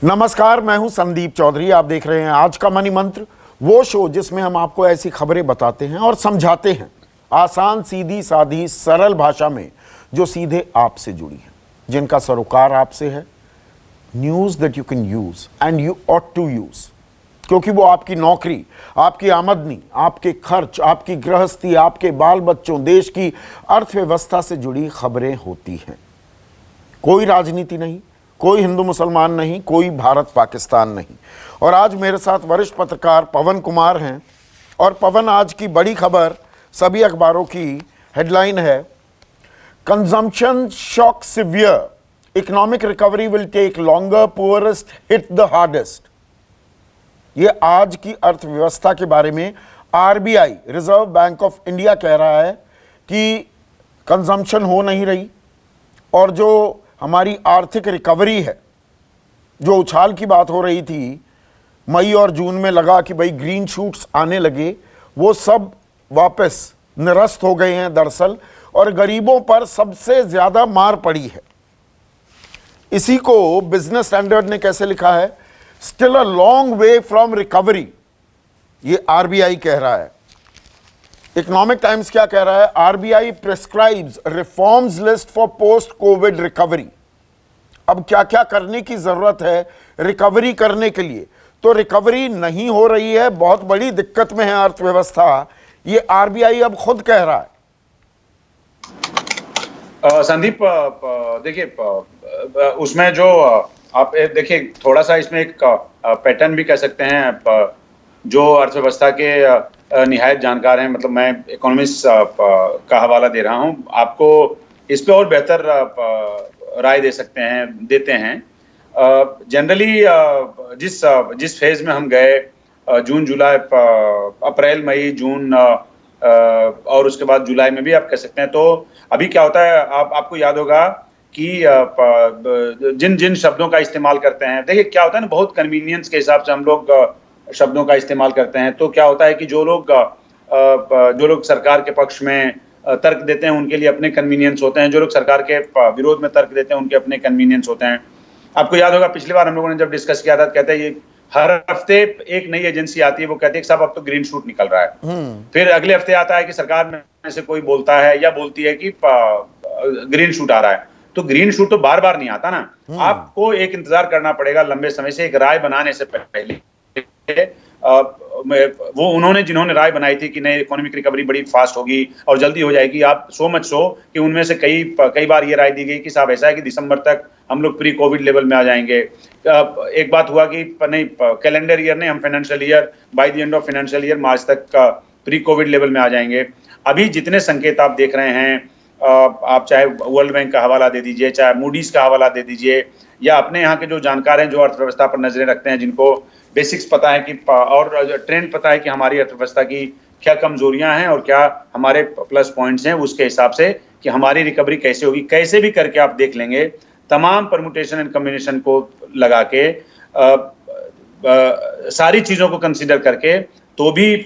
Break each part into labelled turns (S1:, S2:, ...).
S1: नमस्कार, मैं हूं संदीप चौधरी। आप देख रहे हैं आज का मनी मंत्र, वो शो जिसमें हम आपको ऐसी खबरें बताते हैं और समझाते हैं आसान, सीधी सादी, सरल भाषा में, जो सीधे आपसे जुड़ी है, जिनका सरोकार आपसे है। News that you can use and you ought to use, क्योंकि वो आपकी नौकरी, आपकी आमदनी, आपके खर्च, आपकी गृहस्थी, आपके बाल बच्चों, देश की अर्थव्यवस्था से जुड़ी खबरें होती हैं। कोई राजनीति नहीं, कोई हिंदू मुसलमान नहीं, कोई भारत पाकिस्तान नहीं। और आज मेरे साथ वरिष्ठ पत्रकार पवन कुमार हैं। और पवन, आज की बड़ी खबर सभी अखबारों की हेडलाइन है, consumption shock severe, economic recovery will take longer, poorest hit the hardest. ये आज की अर्थव्यवस्था के बारे में RBI, reserve bank of India, कह रहा है कि कंजम्पशन हो नहीं रही और जो हमारी आर्थिक रिकवरी है, जो उछाल की बात हो रही थी, मई और जून में लगा कि भाई ग्रीन शूट्स आने लगे, वो सब वापस निरस्त हो गए हैं दरअसल, और गरीबों पर सबसे ज्यादा मार पड़ी है। इसी को बिजनेस स्टैंडर्ड ने कैसे लिखा है, still a long way from recovery, ये आरबीआई कह रहा है। इकोनॉमिक टाइम्स क्या कह रहा है, RBI prescribes reforms list for post Covid recovery. अब क्या क्या करने की जरूरत है रिकवरी करने के लिए, तो रिकवरी नहीं हो रही है, बहुत बड़ी दिक्कत में है अर्थव्यवस्था, ये आरबीआई अब खुद कह रहा है।
S2: संदीप, देखिए, उसमें जो आप देखिए, थोड़ा सा इसमें एक पैटर्न भी कह सकते हैं। जो अर्थव्यवस्था के निहायत जानकार हैं, मतलब मैं इकोनॉमिस्ट का हवाला दे रहा हूं आपको, इस पे और बेहतर राय देते हैं। जनरली जिस फेज में हम गए, जून जुलाई, अप्रैल मई जून, और उसके बाद जुलाई में भी आप कह सकते हैं, तो अभी क्या होता है, आपको याद होगा कि जिन जिन शब्दों का इस्तेमाल करते हैं, देखिए क्या होता है ना, बहुत कन्वीनियंस के हिसाब से हम लोग शब्दों का इस्तेमाल करते हैं। तो क्या होता है कि जो लोग सरकार के पक्ष में तर्क देते हैं, उनके लिए अपने कन्वीनियंस होते हैं, जो लोग सरकार के विरोध में तर्क देते हैं, उनके अपने कन्वीनियंस होते हैं। आपको याद होगा पिछली बार हम लोगों ने जब डिस्कस किया था, कहते हैं ये हर हफ्ते एक नई एजेंसी आती है, वो कहती है कि साहब अब तो ग्रीन शूट निकल रहा है। फिर अगले हफ्ते आता है कि सरकार में से कोई बोलता है या बोलती है कि ग्रीन शूट आ रहा है। तो ग्रीन शूट तो बार बार नहीं आता ना, आपको एक इंतजार करना पड़ेगा लंबे समय से, एक राय बनाने से पहले। वो जिन्होंने राय बनाई थी कि नहीं, इकोनॉमिक रिकवरी बड़ी फास्ट होगी और जल्दी हो जाएगी, आप सो मच सो कि उनमें से कई बार ये राय दी गई कि साहब ऐसा है कि दिसंबर तक हम लोग प्री कोविड लेवल में आ जाएंगे। एक बात हुआ कि नहीं, कैलेंडर ईयर नहीं, हम financial year, by the end of financial year March तक प्री कोविड लेवल में आ जाएंगे। अभी जितने संकेत आप देख रहे हैं, आप चाहे वर्ल्ड बैंक का हवाला दे दीजिए, चाहे मूडीज का हवाला दे दीजिए, या अपने यहाँ के जो जानकार हैं, जो अर्थव्यवस्था पर नजरें रखते हैं, जिनको बेसिक्स पता है कि और ट्रेंड पता है कि हमारी अर्थव्यवस्था की क्या कमजोरियां हैं और क्या हमारे प्लस पॉइंट्स हैं, उसके हिसाब से कि हमारी रिकवरी कैसे होगी, कैसे भी करके आप देख लेंगे, तमाम परमुटेशन एंड कॉम्बिनेशन को लगा के, सारी चीजों को कंसीडर करके, तो भी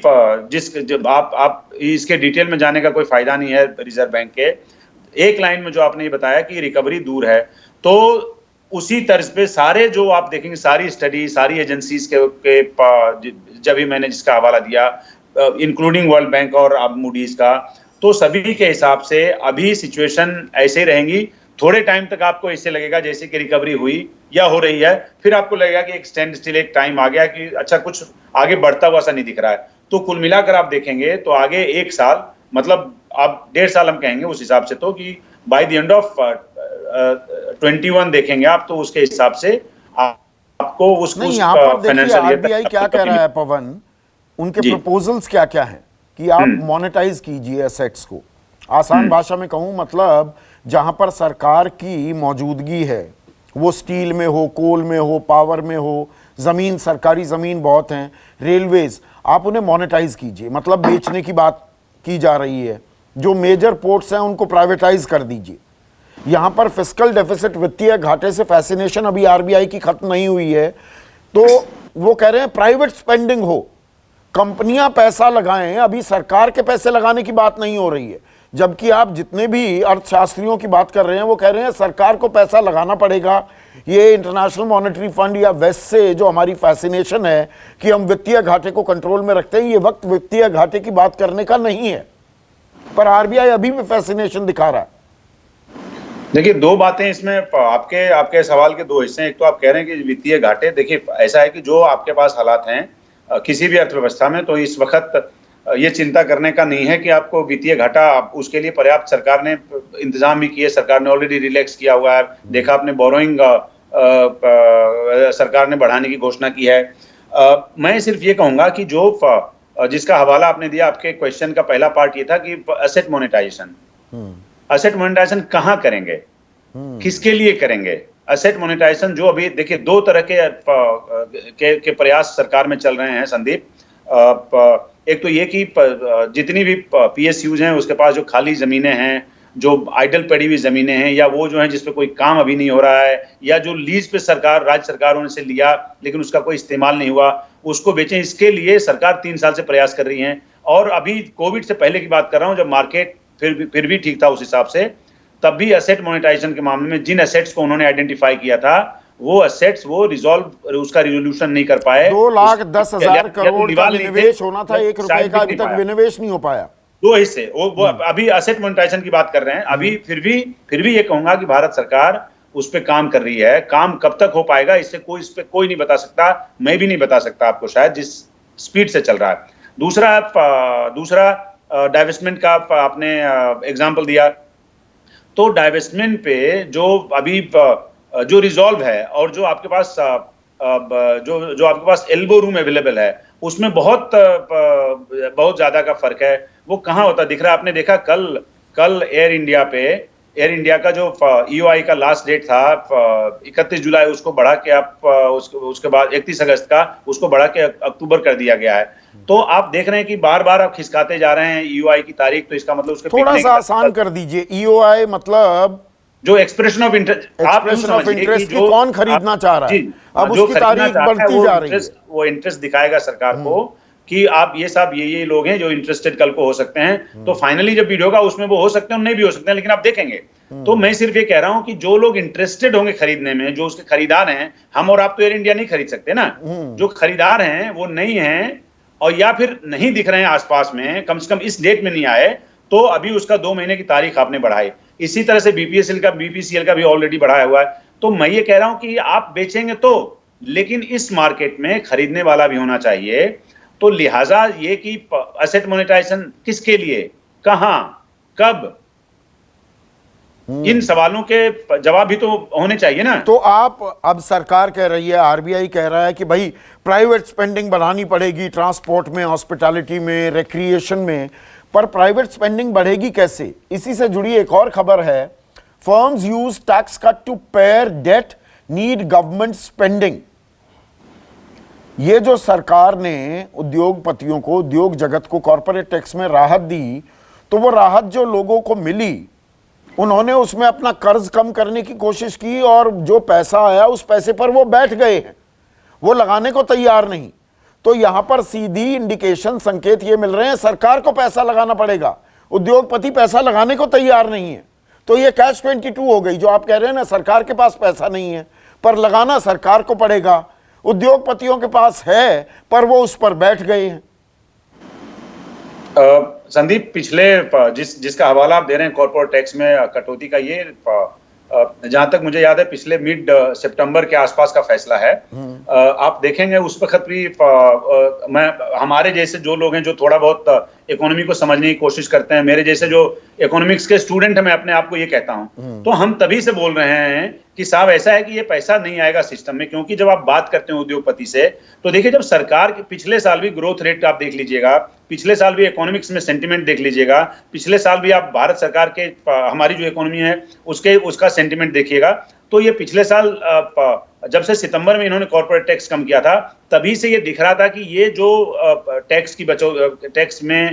S2: जब आप इसके डिटेल में जाने का कोई फायदा नहीं है। रिजर्व बैंक के एक लाइन में जो आपने ये बताया कि रिकवरी दूर है, तो उसी तर्ज पे सारे जो आप देखेंगे, सारी स्टडी, सारी एजेंसीज के जब भी मैंने जिसका हवाला दिया, इंक्लूडिंग वर्ल्ड बैंक और अब मूडीज का, तो सभी के हिसाब से अभी सिचुएशन ऐसे ही रहेंगी। थोड़े टाइम तक आपको इससे लगेगा जैसे कि रिकवरी हुई या हो रही है, फिर आपको लगेगा कि एक स्टैंड स्टिल, एक टाइम आ गया कि अच्छा कुछ आगे बढ़ता हुआ सा नहीं दिख रहा है। तो कुल मिलाकर आप देखेंगे तो आगे एक साल, मतलब आप 1.5 साल हम कहेंगे उस हिसाब से, तो कि बाय द एंड ऑफ 21 देखेंगे आप, तो उसके हिसाब से आपको
S1: आरबीआई क्या कह रहा है पवन, उनके प्रपोजल्स क्या क्या हैं कि आप मोनेटाइज कीजिए एसेट्स को। आसान भाषा में कहूं, मतलब जहां पर सरकार की मौजूदगी है, वो स्टील में हो, कोल में हो, पावर में हो, जमीन, सरकारी जमीन बहुत हैं, रेलवेज, आप उन्हें मोनेटाइज कीजिए, मतलब बेचने की बात की जा रही है। जो मेजर पोर्ट्स हैं उनको प्राइवेटाइज कर दीजिए। यहां पर फिस्कल डेफिसिट, वित्तीय घाटे से फैसिनेशन अभी आरबीआई की खत्म नहीं हुई है, तो वो कह रहे हैं प्राइवेट स्पेंडिंग हो, कंपनियां पैसा लगाएं, अभी सरकार के पैसे लगाने की बात नहीं हो रही है। जबकि आप जितने भी अर्थशास्त्रियों की बात कर रहे हैं वो कह रहे हैं सरकार को पैसा लगाना पड़ेगा। ये इंटरनेशनल मॉनेटरी फंड या वेस्ट से जो हमारी फैसिनेशन है कि हम वित्तीय घाटे को कंट्रोल में रखते हैं, ये वक्त वित्तीय घाटे की बात करने का नहीं है, पर आरबीआई अभी भी फैसिनेशन दिखा रहा है।
S2: देखिए, दो बातें इसमें, आपके आपके सवाल के दो हिस्से हैं। एक तो आप कह रहे हैं कि वित्तीय घाटे, देखिए ऐसा है कि जो आपके पास हालात हैं किसी भी अर्थव्यवस्था में, तो इस वक्त ये चिंता करने का नहीं है कि आपको वित्तीय घाटा, उसके लिए पर्याप्त सरकार ने इंतजाम भी किए, सरकार ने ऑलरेडी रिलैक्स किया हुआ है। देखा आपने, बोरोइंग सरकार ने बढ़ाने की घोषणा की है। मैं सिर्फ ये कहूंगा कि जो जिसका हवाला आपने दिया, आपके क्वेश्चन का पहला पार्ट ये था कि एसेट मोनेटाइजेशन, एसेट मोनेटाइजेशन कहाँ करेंगे, किसके लिए करेंगे? एसेट मोनेटाइजेशन जो अभी देखिए, दो तरह के प्रयास सरकार में चल रहे हैं संदीप। एक तो ये कि जितनी भी पीएसयूज हैं उसके पास जो खाली जमीनें हैं, जो आइडल पड़ी हुई जमीनें हैं, या वो जो है जिस पे कोई काम अभी नहीं हो रहा है, या जो लीज पे सरकार, राज्य सरकारों ने से लिया लेकिन उसका कोई इस्तेमाल नहीं हुआ, उसको बेचें। इसके लिए सरकार 3 साल से प्रयास कर रही है। और अभी कोविड से पहले की बात कर रहा हूं, जब मार्केट फिर भी ठीक था उस हिसाब से, तब भी एसेट मोनेटाइजेशन के मामले में जिन एसेट्स को उन्होंने आइडेंटिफाई किया था, वो एसेट्स वो रिजॉल्व, उसका रिजोल्यूशन नहीं कर पाए।
S1: 2,10,000 करोड़ का विनिवेश होना था, 1 रुपए का अभी तक विनिवेश नहीं हो पाया।
S2: दो हिस्से वो अभी एसेट मोनेटाइजेशन की बात कर रहे हैं। अभी फिर भी ये कहूंगा कि भारत सरकार उस पर काम कर रही है। काम कब तक हो पाएगा इस पे कोई नहीं बता सकता, मैं भी नहीं बता सकता आपको शायद, जिस स्पीड से चल रहा है। दूसरा डाइवेस्टमेंट का आपने एग्जांपल दिया, तो डाइवेस्टमेंट पे जो अभी जो रिजॉल्व है और जो आपके पास जो आपके पास एल्बो रूम अवेलेबल है, उसमें बहुत ज्यादा का फर्क है। वो कहाँ होता दिख रहा है? आपने देखा कल एयर इंडिया का जो ईओआई का लास्ट डेट था 31 जुलाई, उसको बढ़ा के आप उसके बाद 31 अगस्त का उसको बढ़ा के अक्टूबर कर दिया गया है। तो आप देख रहे हैं कि बार बार आप खिसकाते जा रहे हैं ईओआई की तारीख, तो इसका मतलब उसके
S1: थोड़ा सा आसान कर दीजिए। ईओआई मतलब
S2: जो एक्सप्रेशन ऑफ इंटरेस्ट
S1: की कौन खरीदना चाह रहा है, अब उसकी तारीख बढ़ती जा रही है।
S2: वो इंटरेस्ट दिखाएगा सरकार को कि आप ये लोग हैं जो इंटरेस्टेड कल को हो सकते हैं। तो फाइनली जब वीडियो होगा उसमें वो हो सकते हैं, नहीं भी हो सकते हैं, लेकिन आप देखेंगे। तो मैं सिर्फ ये कह रहा हूं कि जो लोग इंटरेस्टेड होंगे खरीदने में, जो उसके खरीदार हैं, हम और आप तो एयर इंडिया नहीं खरीद सकते ना, जो खरीदार हैं वो नहीं है, और या फिर नहीं दिख रहे हैं आसपास में, कम से कम इस डेट में नहीं आए, तो अभी उसका 2 महीने की तारीख आपने बढ़ाई। इसी तरह से बीपीसीएल का भी ऑलरेडी बढ़ाया हुआ है। तो मैं ये कह रहा हूं कि आप बेचेंगे तो, लेकिन इस मार्केट में खरीदने वाला भी होना चाहिए। तो लिहाजा ये कि एसेट मोनेटाइजेशन किसके लिए, कहां, कब, इन सवालों के जवाब भी तो होने चाहिए ना।
S1: तो आप, अब सरकार कह रही है, आरबीआई कह रहा है कि भाई प्राइवेट स्पेंडिंग बढ़ानी पड़ेगी, ट्रांसपोर्ट में, हॉस्पिटैलिटी में, रिक्रिएशन में, पर प्राइवेट स्पेंडिंग बढ़ेगी कैसे? इसी से जुड़ी एक और खबर है, firms use tax cut to pare debt, need government spending. ये जो सरकार ने उद्योगपतियों को, उद्योग जगत को कॉर्पोरेट टैक्स में राहत दी, तो वो राहत जो लोगों को मिली, उन्होंने उसमें अपना कर्ज कम करने की कोशिश की, और जो पैसा आया उस पैसे पर वो बैठ गए हैं, वो लगाने को तैयार नहीं। तो यहां पर सीधी इंडिकेशन, संकेत ये मिल रहे हैं सरकार को पैसा लगाना पड़ेगा, उद्योगपति पैसा लगाने को तैयार नहीं है। तो ये कैच 22 हो गई, जो आप कह रहे हैं ना, सरकार के पास पैसा नहीं है पर लगाना सरकार को पड़ेगा, उद्योगपतियों के पास है पर वो उस पर बैठ गए हैं।
S2: संदीप, पिछले जिसका हवाला आप दे रहे हैं कॉर्पोरेट टैक्स में कटौती का, ये जहां तक मुझे याद है पिछले मिड सितंबर के आसपास का फैसला है। आप देखेंगे उस वक्त भी हमारे जैसे जो लोग हैं जो थोड़ा बहुत इकोनॉमी को समझने की कोशिश करते हैं, मेरे जैसे जो इकोनॉमिक्स के स्टूडेंट हैं, मैं अपने आप को ये कहता हूं, तो हम तभी से बोल रहे हैं कि साहब ऐसा है कि ये पैसा नहीं आएगा सिस्टम में। क्योंकि जब आप बात करते हैं उद्योगपति से, तो देखिए जब सरकार के पिछले साल भी ग्रोथ रेट आप देख लीजिएगा, पिछले साल भी इकोनॉमिक्स में सेंटिमेंट देख लीजिएगा, पिछले साल भी आप भारत सरकार के हमारी जो इकोनॉमी है उसका सेंटिमेंट देखिएगा, तो ये पिछले साल जब से सितंबर में इन्होंने कॉर्पोरेट टैक्स कम किया था, तभी से ये दिख रहा था कि ये जो टैक्स में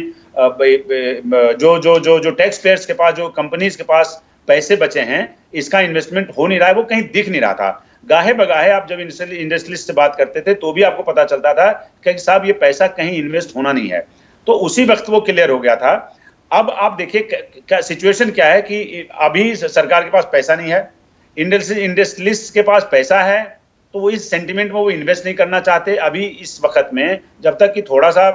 S2: जो टैक्स पेयर्स के पास, जो कंपनीज के पास पैसे बचे हैं, इसका इन्वेस्टमेंट हो नहीं रहा है, वो कहीं दिख नहीं रहा था। गाहे बगाहे आप जब इंडस्ट्रियलिस्ट से बात करते थे तो भी आपको पता चलता था कि साहब ये पैसा कहीं इन्वेस्ट होना नहीं है। तो उसी वक्त वो क्लियर हो गया था। अब आप देखिए सिचुएशन क्या है कि अभी सरकार के पास पैसा नहीं है, इंडस्ट्रियलिस्ट के पास पैसा है, तो वो इस सेंटिमेंट में वो इन्वेस्ट नहीं करना चाहते अभी इस वक्त में, जब तक कि थोड़ा सा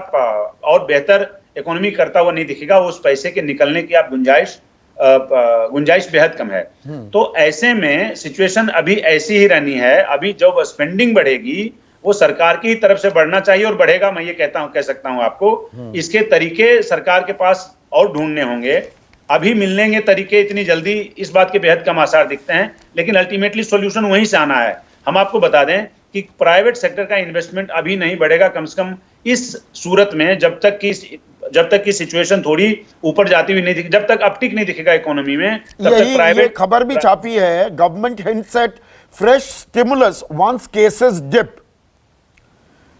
S2: और बेहतर इकोनॉमी करता हुआ नहीं दिखेगा, उस पैसे के निकलने की आप गुंजाइश बेहद कम है। तो ऐसे में सिचुएशन अभी ऐसी ही रहनी है। अभी जब स्पेंडिंग बढ़ेगी वो सरकार की तरफ से बढ़ना चाहिए और बढ़ेगा, मैं ये कह सकता हूं आपको। इसके तरीके सरकार के पास और ढूंढने होंगे। अभी मिलने तरीके इतनी जल्दी इस बात के बेहद कम आसार दिखते हैं, लेकिन अल्टीमेटली सॉल्यूशन वहीं से आना है। हम आपको बता दें कि प्राइवेट सेक्टर का इन्वेस्टमेंट अभी नहीं बढ़ेगा, कम से कम इस सूरत में, जब तक की सिचुएशन थोड़ी ऊपर जाती हुई नहीं दिखे, जब तक अपटिक नहीं दिखेगा इकोनॉमी में, तब तक प्राइवेट।
S1: ये खबर भी छापी है, government hints at fresh stimulus once cases dip.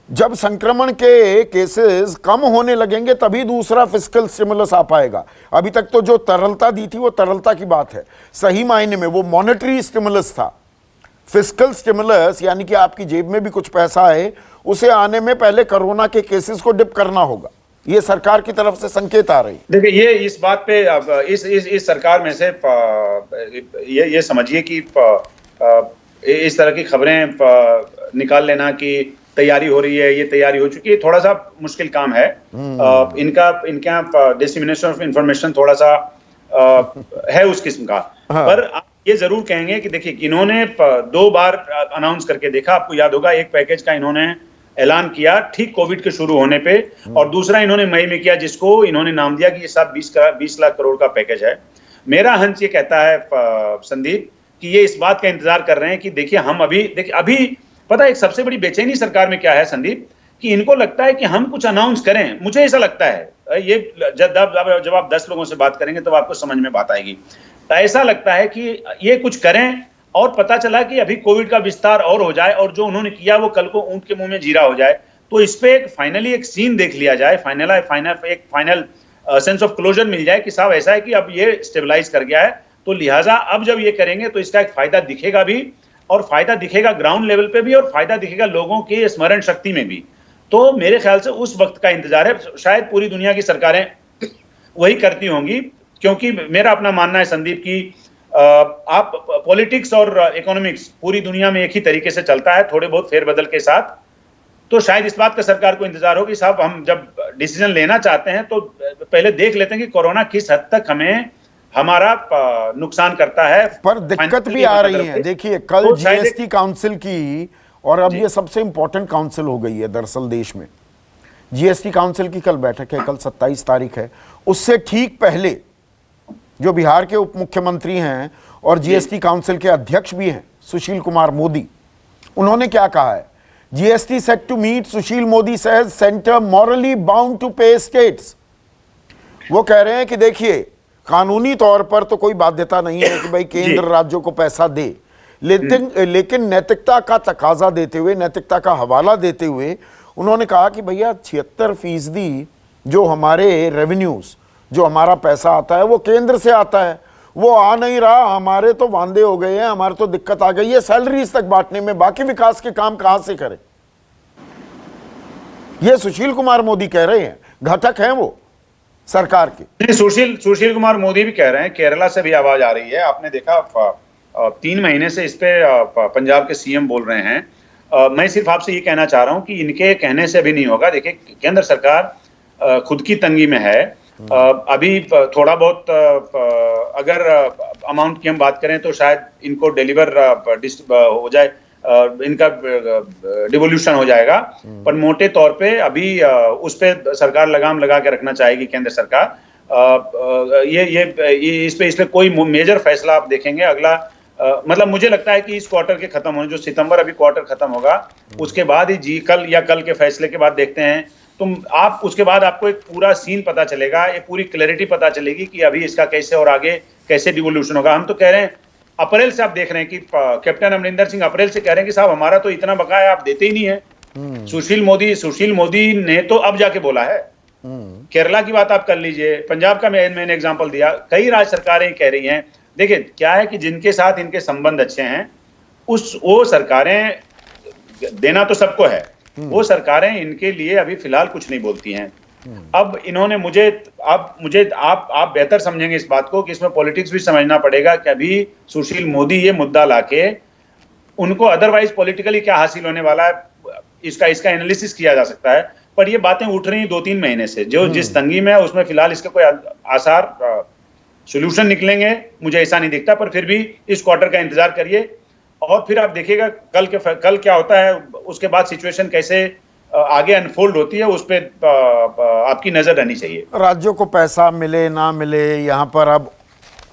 S1: जब संक्रमण के केसेस कम होने लगेंगे तभी दूसरा फिस्कल स्टिमुलस आ पाएगा। अभी तक तो जो तरलता दी थी वो तरलता की बात है, सही मायने में वो मॉनेटरी स्टिमुलस था। फिस्कल स्टिमुलस यानी कि आपकी जेब में भी कुछ पैसा है, उसे आने में पहले कोरोना के केसेस को डिप करना होगा। ये सरकार की तरफ से संकेत आ रही।
S2: देखिए ये इस बात पे इस सरकार में से ये समझिए कि इस तरह की खबरें निकाल लेना कि तैयारी हो रही है, ये तैयारी हो चुकी है, थोड़ा सा मुश्किल काम है। इनके यहाँ डिसेमिनेशन ऑफ इंफॉर्मेशन थोड़ा सा है उस किस्म का।
S1: हाँ।
S2: पर आप ये जरूर कहेंगे कि देखिए इन्होंने 2 बार अनाउंस करके देखा। आपको याद होगा, एक पैकेज का इन्होंने ऐलान किया ठीक कोविड के शुरू होने पे, और दूसरा इन्होंने मई में किया, जिसको इन्होंने नाम दिया कि ये सब 20 लाख करोड़ का पैकेज है। मेरा हंस ये कहता है संदीप कि ये इस बात का इंतजार कर रहे हैं कि देखिए हम अभी पता है एक सबसे बड़ी बेचैनी सरकार में क्या है संदीप, कि इनको लगता है कि हम कुछ अनाउंस करें। मुझे ऐसा लगता है, ये जब आप 10 लोगों से बात करेंगे तो आपको समझ में बात आएगी। ऐसा लगता है कि ये कुछ करें और पता चला कि अभी कोविड का विस्तार और हो जाए और जो उन्होंने किया वो कल को ऊंट के मुंह में जीरा हो जाए। तो इस पे फाइनली एक सीन देख लिया जाए, फाइनल सेंस ऑफ क्लोजर मिल जाए कि साहब ऐसा है कि अब ये स्टेबलाइज कर गया है, तो लिहाजा अब जब ये करेंगे तो इसका एक फायदा दिखेगा भी, और फायदा दिखेगा ग्राउंड लेवल पे भी, और फायदा दिखेगा लोगों की स्मरण शक्ति में भी। तो मेरे ख्याल से उस वक्त का इंतजार है। शायद पूरी दुनिया की सरकारें वही करती होंगी, क्योंकि मेरा अपना मानना है संदीप की आप पॉलिटिक्स और इकोनॉमिक्स पूरी दुनिया में एक ही तरीके से चलता है, थोड़े बहुत फेरबदल के साथ। तो शायद इस बात का सरकार को इंतजार हो कि साहब हम जब डिसीजन लेना चाहते हैं तो पहले देख लेते हैं कि कोरोना किस हद तक हमें हमारा नुकसान करता है।
S1: पर दिक्कत भी आ रही है। देखिए कल
S2: तो
S1: जीएसटी काउंसिल की, और अब ये सबसे इंपॉर्टेंट काउंसिल हो गई है दरअसल देश में। जीएसटी काउंसिल की कल बैठक है, कल 27 तारीख है। उससे ठीक पहले जो बिहार के उप मुख्यमंत्री हैं और जीएसटी काउंसिल के अध्यक्ष भी हैं सुशील कुमार मोदी, उन्होंने क्या कहा है? GST set to meet, Sushil Modi says centre morally bound to pay states. वो कह रहे हैं कि देखिए कानूनी तौर पर तो कोई बाध्यता नहीं है कि भाई केंद्र राज्यों को पैसा दे, लेकिन नैतिकता का तकाजा देते हुए, नैतिकता का हवाला देते हुए उन्होंने कहा कि भैया 76% जो हमारे रेवेन्यूज, जो हमारा पैसा आता है वो केंद्र से आता है, वो आ नहीं रहा, हमारे तो वांदे हो गए हैं, हमारे तो दिक्कत आ गई है सैलरीज तक बांटने में, बाकी विकास के काम कहां से करें? ये सुशील कुमार मोदी कह रहे हैं, घटक हैं वो सरकार के।
S2: सुशील कुमार मोदी भी कह रहे हैं, केरला से भी आवाज आ रही है। आपने देखा 3 महीने से इस पे पंजाब के सीएम बोल रहे हैं। मैं सिर्फ आपसे ये कहना चाह रहा हूं कि इनके कहने से भी नहीं होगा। देखिए केंद्र सरकार खुद की तंगी में है। अभी थोड़ा बहुत अगर अमाउंट की हम बात करें तो शायद इनको डिलीवर हो जाए, इनका डिवोल्यूशन हो जाएगा, पर मोटे तौर पे अभी उस पे सरकार लगाम लगा के रखना चाहेगी केंद्र सरकार। इस पे कोई मेजर फैसला आप देखेंगे अगला, मतलब मुझे लगता है कि इस क्वार्टर के खत्म होने, जो सितंबर अभी क्वार्टर खत्म होगा उसके बाद ही कल के फैसले के बाद देखते हैं, तो आप उसके बाद आपको एक पूरा सीन पता चलेगा, एक पूरी क्लैरिटी पता चलेगी कि अभी इसका कैसे और आगे कैसे डिवोल्यूशन होगा। हम तो कह रहे हैं अप्रैल से, आप देख रहे हैं कि कैप्टन अमरिंदर सिंह अप्रैल से कह रहे हैं कि साहब हमारा तो इतना बकाया आप देते ही नहीं है। सुशील मोदी ने तो अब जाके बोला है। केरला की बात आप कर लीजिए, पंजाब का मैंने एग्जांपल दिया, कई राज्य सरकारें कह रही हैं। देखिए क्या है कि जिनके साथ इनके संबंध अच्छे हैं वो सरकारें, देना तो सबको है, वो सरकारें इनके लिए अभी फिलहाल कुछ नहीं बोलती हैं। अब इन्होंने मुझे आप बेहतर समझेंगे इस बात को कि इसमें पॉलिटिक्स भी समझना पड़ेगा कि अभी सुशील मोदी ये मुद्दा लाके उनको अदरवाइज पॉलिटिकली क्या हासिल होने वाला है, इसका एनालिसिस किया जा सकता है। पर ये बातें उठ रही 2-3 महीने से, जो जिस तंगी में है उसमें फिलहाल इसके कोई आसार सोल्यूशन निकलेंगे मुझे ऐसा नहीं दिखता। पर फिर भी इस क्वार्टर का इंतजार करिए और फिर आप देखिएगा कल क्या होता है, उसके बाद सिचुएशन कैसे आगे अनफोल्ड होती है, उस पर आपकी नजर रहनी चाहिए।
S1: राज्यों को पैसा मिले ना मिले, यहाँ पर अब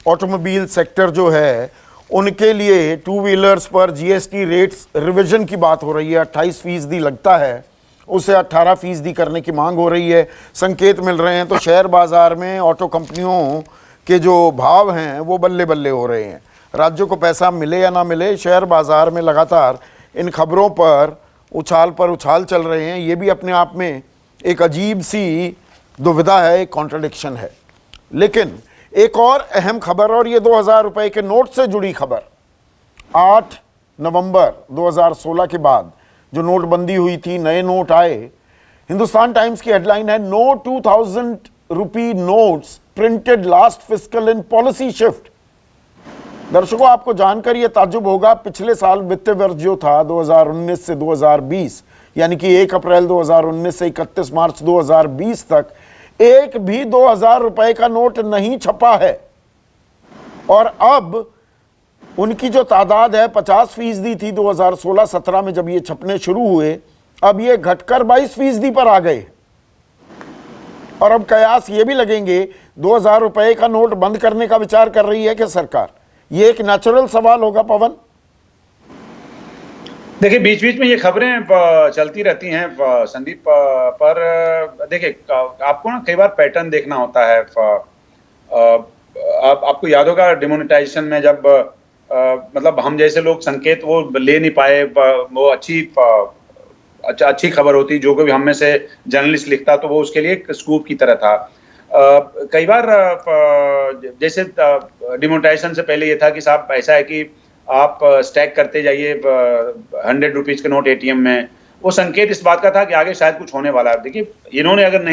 S1: ऑटोमोबाइल सेक्टर जो है उनके लिए टू व्हीलर्स पर जीएसटी रेट्स रिवीजन की बात हो रही है। 28% लगता है, उसे 18% करने की मांग हो रही है। संकेत मिल रहे हैं तो शेयर बाजार में ऑटो कंपनियों के जो भाव हैं वो बल्ले बल्ले हो रहे हैं। राज्यों को पैसा मिले या ना मिले, शेयर बाजार में लगातार इन खबरों पर उछाल चल रहे हैं। ये भी अपने आप में एक अजीब सी दुविधा है, एक कॉन्ट्रडिक्शन है। लेकिन एक और अहम खबर, और ये 2000 रुपए के नोट से जुड़ी खबर, 8 नवंबर 2016 के बाद जो नोटबंदी हुई थी, नए नोट आए। हिंदुस्तान टाइम्स की हेडलाइन है, no 2000 rupee notes printed last fiscal in policy shift. दर्शकों, आपको जानकर यह ताज्जुब होगा, पिछले साल वित्तीय वर्ष जो था 2019 से 2020, यानी कि 1 अप्रैल 2019 से 31 मार्च 2020 तक एक भी 2000 रुपए का नोट नहीं छपा है। और अब उनकी जो तादाद है 50% थी 2016-17 में जब ये छपने शुरू हुए, अब ये घटकर 22% पर आ गए। और अब कयास ये भी लगेंगे 2000 रुपए का नोट बंद करने का विचार कर रही है कि सरकार। ये एक नेचुरल सवाल होगा पवन।
S2: देखिए, बीच बीच में ये खबरें चलती रहती हैं संदीप, पर देखिए आपको ना कई बार पैटर्न देखना होता है। आपको याद होगा डिमोनेटाइजेशन में जब मतलब हम जैसे लोग संकेत वो ले नहीं पाए, वो अच्छी खबर होती, जो कोई हम में से जर्नलिस्ट लिखता तो वो उसके लिए एक स्कूप की तरह था। कई बार जैसे डिमोनेटाइजेशन से पहले ये था कि साहब ऐसा है कि आप स्टैक करते जाइए 100 रुपीज के नोट एटीएम में, वो संकेत इस बात का था कि आगे शायद कुछ होने वाला है। देखिए, इन्होंने अगर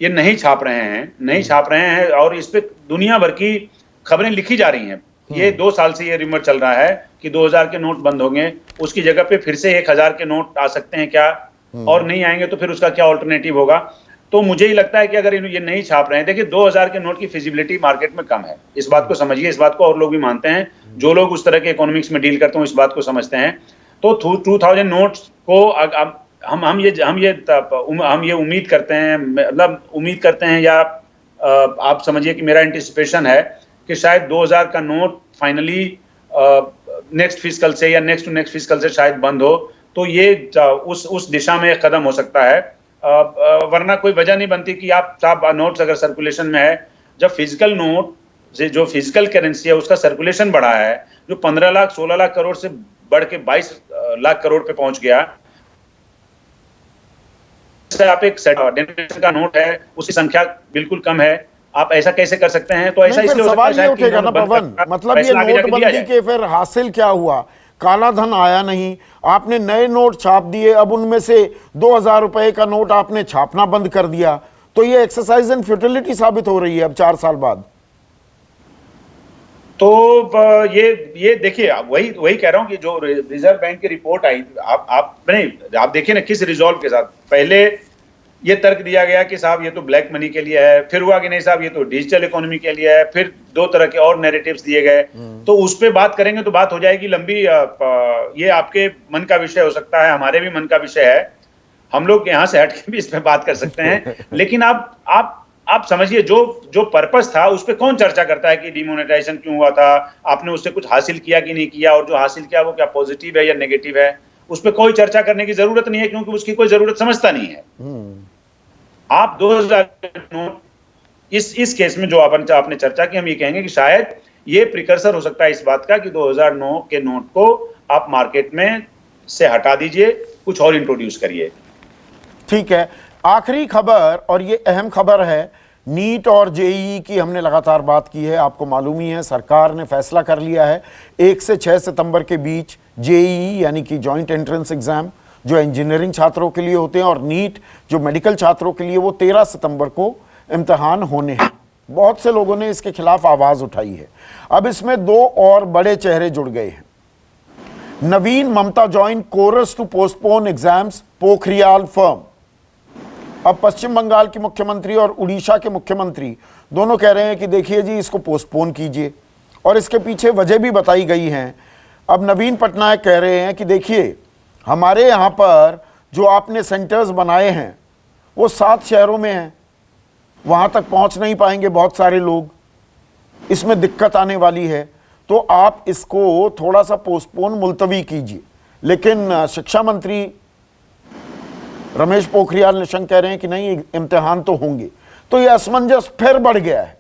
S2: ये नहीं छाप रहे हैं और इस पे दुनिया भर की खबरें लिखी जा रही हैं। ये 2 साल से ये रिमर चल रहा है कि 2000 के नोट बंद होंगे, उसकी जगह पे फिर से 1000 के नोट आ सकते हैं क्या, और नहीं आएंगे तो फिर उसका क्या ऑल्टरनेटिव होगा। तो मुझे ही लगता है कि अगर ये नहीं छाप रहे हैं, देखिए 2000 के नोट की फिजिबिलिटी मार्केट में कम है, इस बात को समझिए। इस बात को और लोग भी मानते हैं, जो लोग उस तरह के इकोनॉमिक्स में डील करते हैं इस बात को समझते हैं। तो 2000 नोट्स को हम ये उम्मीद करते हैं, मतलब उम्मीद करते हैं, या आप समझिए कि मेरा एंटिसिपेशन है कि शायद 2000 का नोट फाइनली नेक्स्ट फिस्कल से या नेक्स्ट टू नेक्स्ट फिस्कल से शायद बंद हो। तो ये उस दिशा में एक कदम हो सकता है। वरना कोई वजह नहीं बनती कि आप नोट्स अगर सर्कुलेशन में है, जब फिजिकल नोट से जो फिजिकल करेंसी है उसका सर्कुलेशन बढ़ा है, जो 15 लाख 16 लाख करोड़ से बढ़ के 22 लाख करोड़ पे पहुंच गया, आप एक डिनोमिनेटर का नोट है उसकी संख्या बिल्कुल कम है, आप ऐसा कैसे कर सकते हैं? तो ऐसा इसलिए
S1: सवाल ये उठेगा ना पवन, मतलब ये नोटबंदी के फिर हासिल क्या हुआ? काला धन आया नहीं, आपने नए नोट छाप दिए, अब उनमें से 2000 रुपए का नोट आपने छापना बंद कर दिया, तो ये एक्सरसाइज इन फ्यूटिलिटी साबित हो रही है अब 4 साल बाद।
S2: तो ये देखिए, वही कह रहा हूं कि जो रिजर्व बैंक की रिपोर्ट आई, आप देखिए ना किस रिजॉल्व के साथ। पहले ये तर्क दिया गया कि साहब ये तो ब्लैक मनी के लिए है, फिर हुआ कि नहीं साहब ये तो डिजिटल इकोनॉमी के लिए है, फिर 2 तरह के और नैरेटिव्स दिए गए। तो उस पे बात करेंगे तो बात हो जाएगी लंबी। ये आपके मन का विषय हो सकता है, हमारे भी मन का विषय है, हम लोग यहाँ से हट के भी इस पे बात कर सकते हैं। लेकिन आप समझिए, जो पर्पस था उस पे कौन चर्चा करता है कि डिमोनेटाइजेशन क्यों हुआ था, आपने उससे कुछ हासिल किया कि नहीं किया, और जो हासिल किया वो क्या पॉजिटिव है या नेगेटिव है, उस पर कोई चर्चा करने की जरूरत नहीं है, क्योंकि उसकी कोई जरूरत समझता नहीं है। आप 2000 नोट इस केस में जो आपने चर्चा की, हम ये कहेंगे कि शायद ये प्रिकर्सर हो सकता है इस बात का कि 2009 के नोट को आप मार्केट में से हटा दीजिए, कुछ और इंट्रोड्यूस करिए।
S1: ठीक है, आखिरी खबर, और ये अहम खबर है, नीट और जेईई की हमने लगातार बात की है, आपको मालूम ही है सरकार ने फैसला कर लिया है 1 से 6 सितंबर के बीच जेईई यानी कि जॉइंट एंट्रेंस एग्जाम जो इंजीनियरिंग छात्रों के लिए होते हैं, और नीट जो मेडिकल छात्रों के लिए, वो 13 सितंबर को इम्तिहान होने हैं। बहुत से लोगों ने इसके खिलाफ आवाज उठाई है। अब इसमें 2 और बड़े चेहरे जुड़ गए हैं। Naveen Mamata join chorus to postpone exams, Pokhriyal firm. अब पश्चिम बंगाल की मुख्यमंत्री और उड़ीसा के मुख्यमंत्री दोनों कह रहे हैं कि देखिए जी, इसको पोस्टपोन कीजिए, और इसके पीछे वजह भी बताई गई हैं। अब नवीन पटनायक कह रहे हैं कि देखिए, हमारे यहाँ पर जो आपने सेंटर्स बनाए हैं वो 7 शहरों में हैं, वहाँ तक पहुँच नहीं पाएंगे बहुत सारे लोग, इसमें दिक्कत आने वाली है, तो आप इसको थोड़ा सा पोस्टपोन, मुलतवी कीजिए। लेकिन शिक्षा मंत्री रमेश पोखरियाल निशंक कह रहे हैं कि नहीं, इम्तिहान तो होंगे। तो ये असमंजस फिर बढ़ गया है।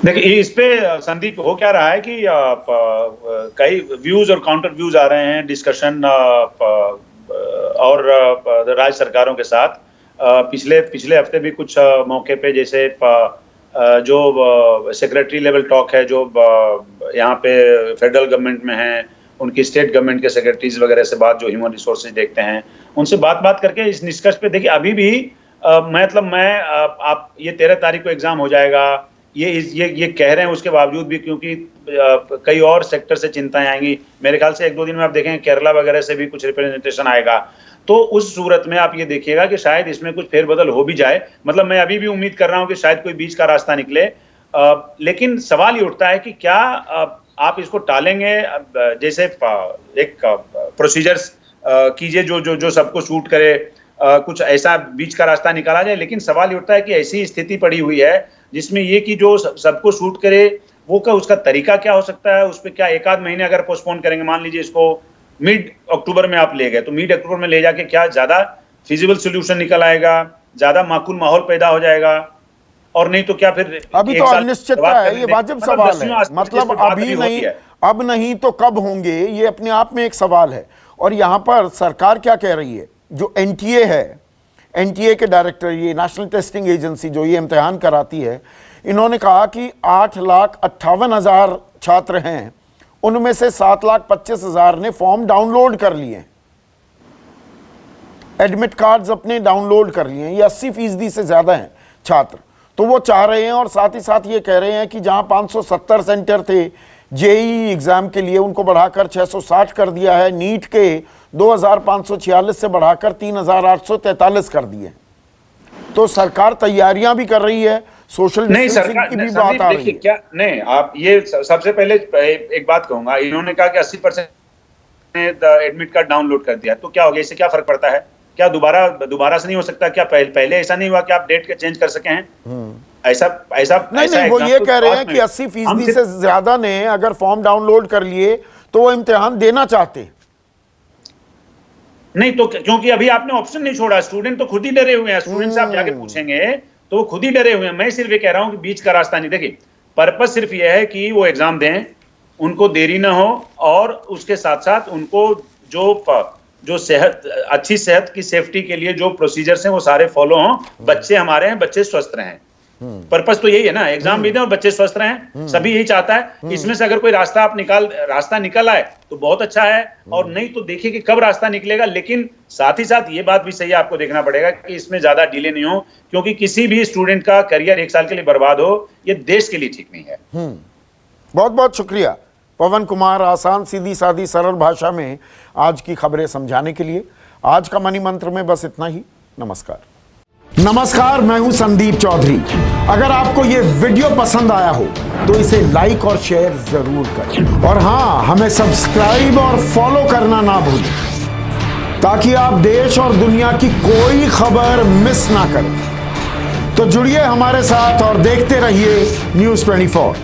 S2: देखिए, इस पे संदीप हो क्या रहा है कि कई व्यूज और काउंटर व्यूज आ रहे हैं, डिस्कशन और राज्य सरकारों के साथ। पिछले हफ्ते भी कुछ मौके पे, जैसे जो सेक्रेटरी लेवल टॉक है, जो यहाँ पे फेडरल गवर्नमेंट में है, उनकी स्टेट गवर्नमेंट के सेक्रेटरीज वगैरह से बात, जो ह्यूमन रिसोर्सेज देखते हैं, उनसे बात करके इस निष्कर्ष पे, देखिए अभी भी आप ये 13 तारीख को एग्जाम हो जाएगा, ये कह रहे हैं, उसके बावजूद भी क्योंकि कई और सेक्टर से चिंताएं आएंगी, मेरे ख्याल से 1-2 दिन में आप देखेंगे केरला वगैरह से भी कुछ रिप्रेजेंटेशन आएगा। तो उस सूरत में आप ये देखिएगा कि शायद इसमें कुछ फेरबदल हो भी जाए। मतलब मैं अभी भी उम्मीद कर रहा हूं कि शायद कोई बीच का रास्ता निकले। लेकिन सवाल ये उठता है कि क्या आप इसको टालेंगे? जैसे एक प्रोसीजर्स कीजिए जो सबको सूट करे, कुछ ऐसा बीच का रास्ता निकाला जाए। लेकिन सवाल ये उठता है कि ऐसी स्थिति पड़ी हुई है जिसमें ये कि जो सबको सूट करे, वो का उसका तरीका क्या हो सकता है, उस पर क्या 1-8 महीने अगर पोस्टपोन करेंगे, मान लीजिए इसको मिड अक्टूबर में आप ले गए, तो मिड अक्टूबर में ले जाके क्या ज्यादा फिजिबल सोल्यूशन निकल आएगा, ज्यादा माकूल माहौल पैदा हो जाएगा? और नहीं तो क्या फिर
S1: अभी तो अनिश्चितता है, ये वाजिब सवाल है। मतलब अभी नहीं, अब नहीं तो कब होंगे, ये अपने आप में एक सवाल है। और यहाँ पर सरकार क्या कह रही है, जो एनटीए है, एनटीए के डायरेक्टर, ये नेशनल टेस्टिंग एजेंसी जो ये इम्तिहान कराती है, इन्होंने कहा कि 8,58,000 छात्र हैं, उनमें से 7,25,000 ने फॉर्म डाउनलोड कर लिए, एडमिट कार्ड्स अपने डाउनलोड कर लिए। ये 80% से ज्यादा हैं छात्र। तो वो चाह रहे हैं, और साथ ही साथ ये कह रहे हैं कि जहां 570 सेंटर थे जेईई एग्जाम के लिए, उनको बढ़ाकर 660 कर दिया है। नीट के 2,546 से बढ़ाकर 3,843 कर दिए। तो सरकार तैयारियां भी कर रही है, सोशल डिस्टेंसिंग की भी बात आ रही है।
S2: क्या नहीं, आप ये सबसे पहले एक बात कहूंगा, इन्होंने कहा कि 80% ने एडमिट कार्ड डाउनलोड कर दिया, तो क्या हो गया, इससे क्या फर्क पड़ता है? क्या दोबारा से नहीं हो सकता? क्या पहले ऐसा नहीं हुआ कि आप डेट के चेंज कर सके हैं? ऐसा
S1: नहीं, वो ये कह रहे हैं कि 80% से ज्यादा ने अगर फॉर्म डाउनलोड कर लिए तो वो इम्तिहान देना चाहते।
S2: नहीं तो क्योंकि अभी आपने ऑप्शन नहीं छोड़ा, स्टूडेंट तो खुद ही डरे हुए हैं। स्टूडेंट से आप जाके पूछेंगे तो वो खुद ही डरे हुए हैं। मैं सिर्फ ये कह रहा हूं कि बीच का रास्ता नहीं। देखिए, पर्पस सिर्फ ये है कि वो एग्जाम दें, उनको देरी ना हो, और उसके साथ साथ उनको जो अच्छी सेहत की सेफ्टी के लिए जो प्रोसीजर्स हैं वो सारे फॉलो हों, बच्चे हमारे हैं, बच्चे स्वस्थ रहें। पर्पस तो यही है ना, एग्जाम भी दें और बच्चे स्वस्थ रहें, सभी यही चाहता है। इसमें से अगर कोई रास्ता निकल आए तो बहुत अच्छा है, और नहीं तो देखिए कि कब रास्ता निकलेगा। लेकिन साथ ही साथ ये बात भी सही है, आपको देखना पड़ेगा कि इसमें ज्यादा डिले नहीं हो, क्योंकि किसी भी स्टूडेंट का करियर 1 साल के लिए बर्बाद हो, ये देश के लिए ठीक नहीं है।
S1: बहुत बहुत शुक्रिया पवन कुमार, आसान सीधी सादी सरल भाषा में आज की खबरें समझाने के लिए। आज का मनी मंत्र में बस इतना ही। नमस्कार, मैं हूं संदीप चौधरी। अगर आपको ये वीडियो पसंद आया हो तो इसे लाइक और शेयर जरूर करें, और हाँ, हमें सब्सक्राइब और फॉलो करना ना भूलें, ताकि आप देश और दुनिया की कोई खबर मिस ना करें। तो जुड़िए हमारे साथ और देखते रहिए News 24।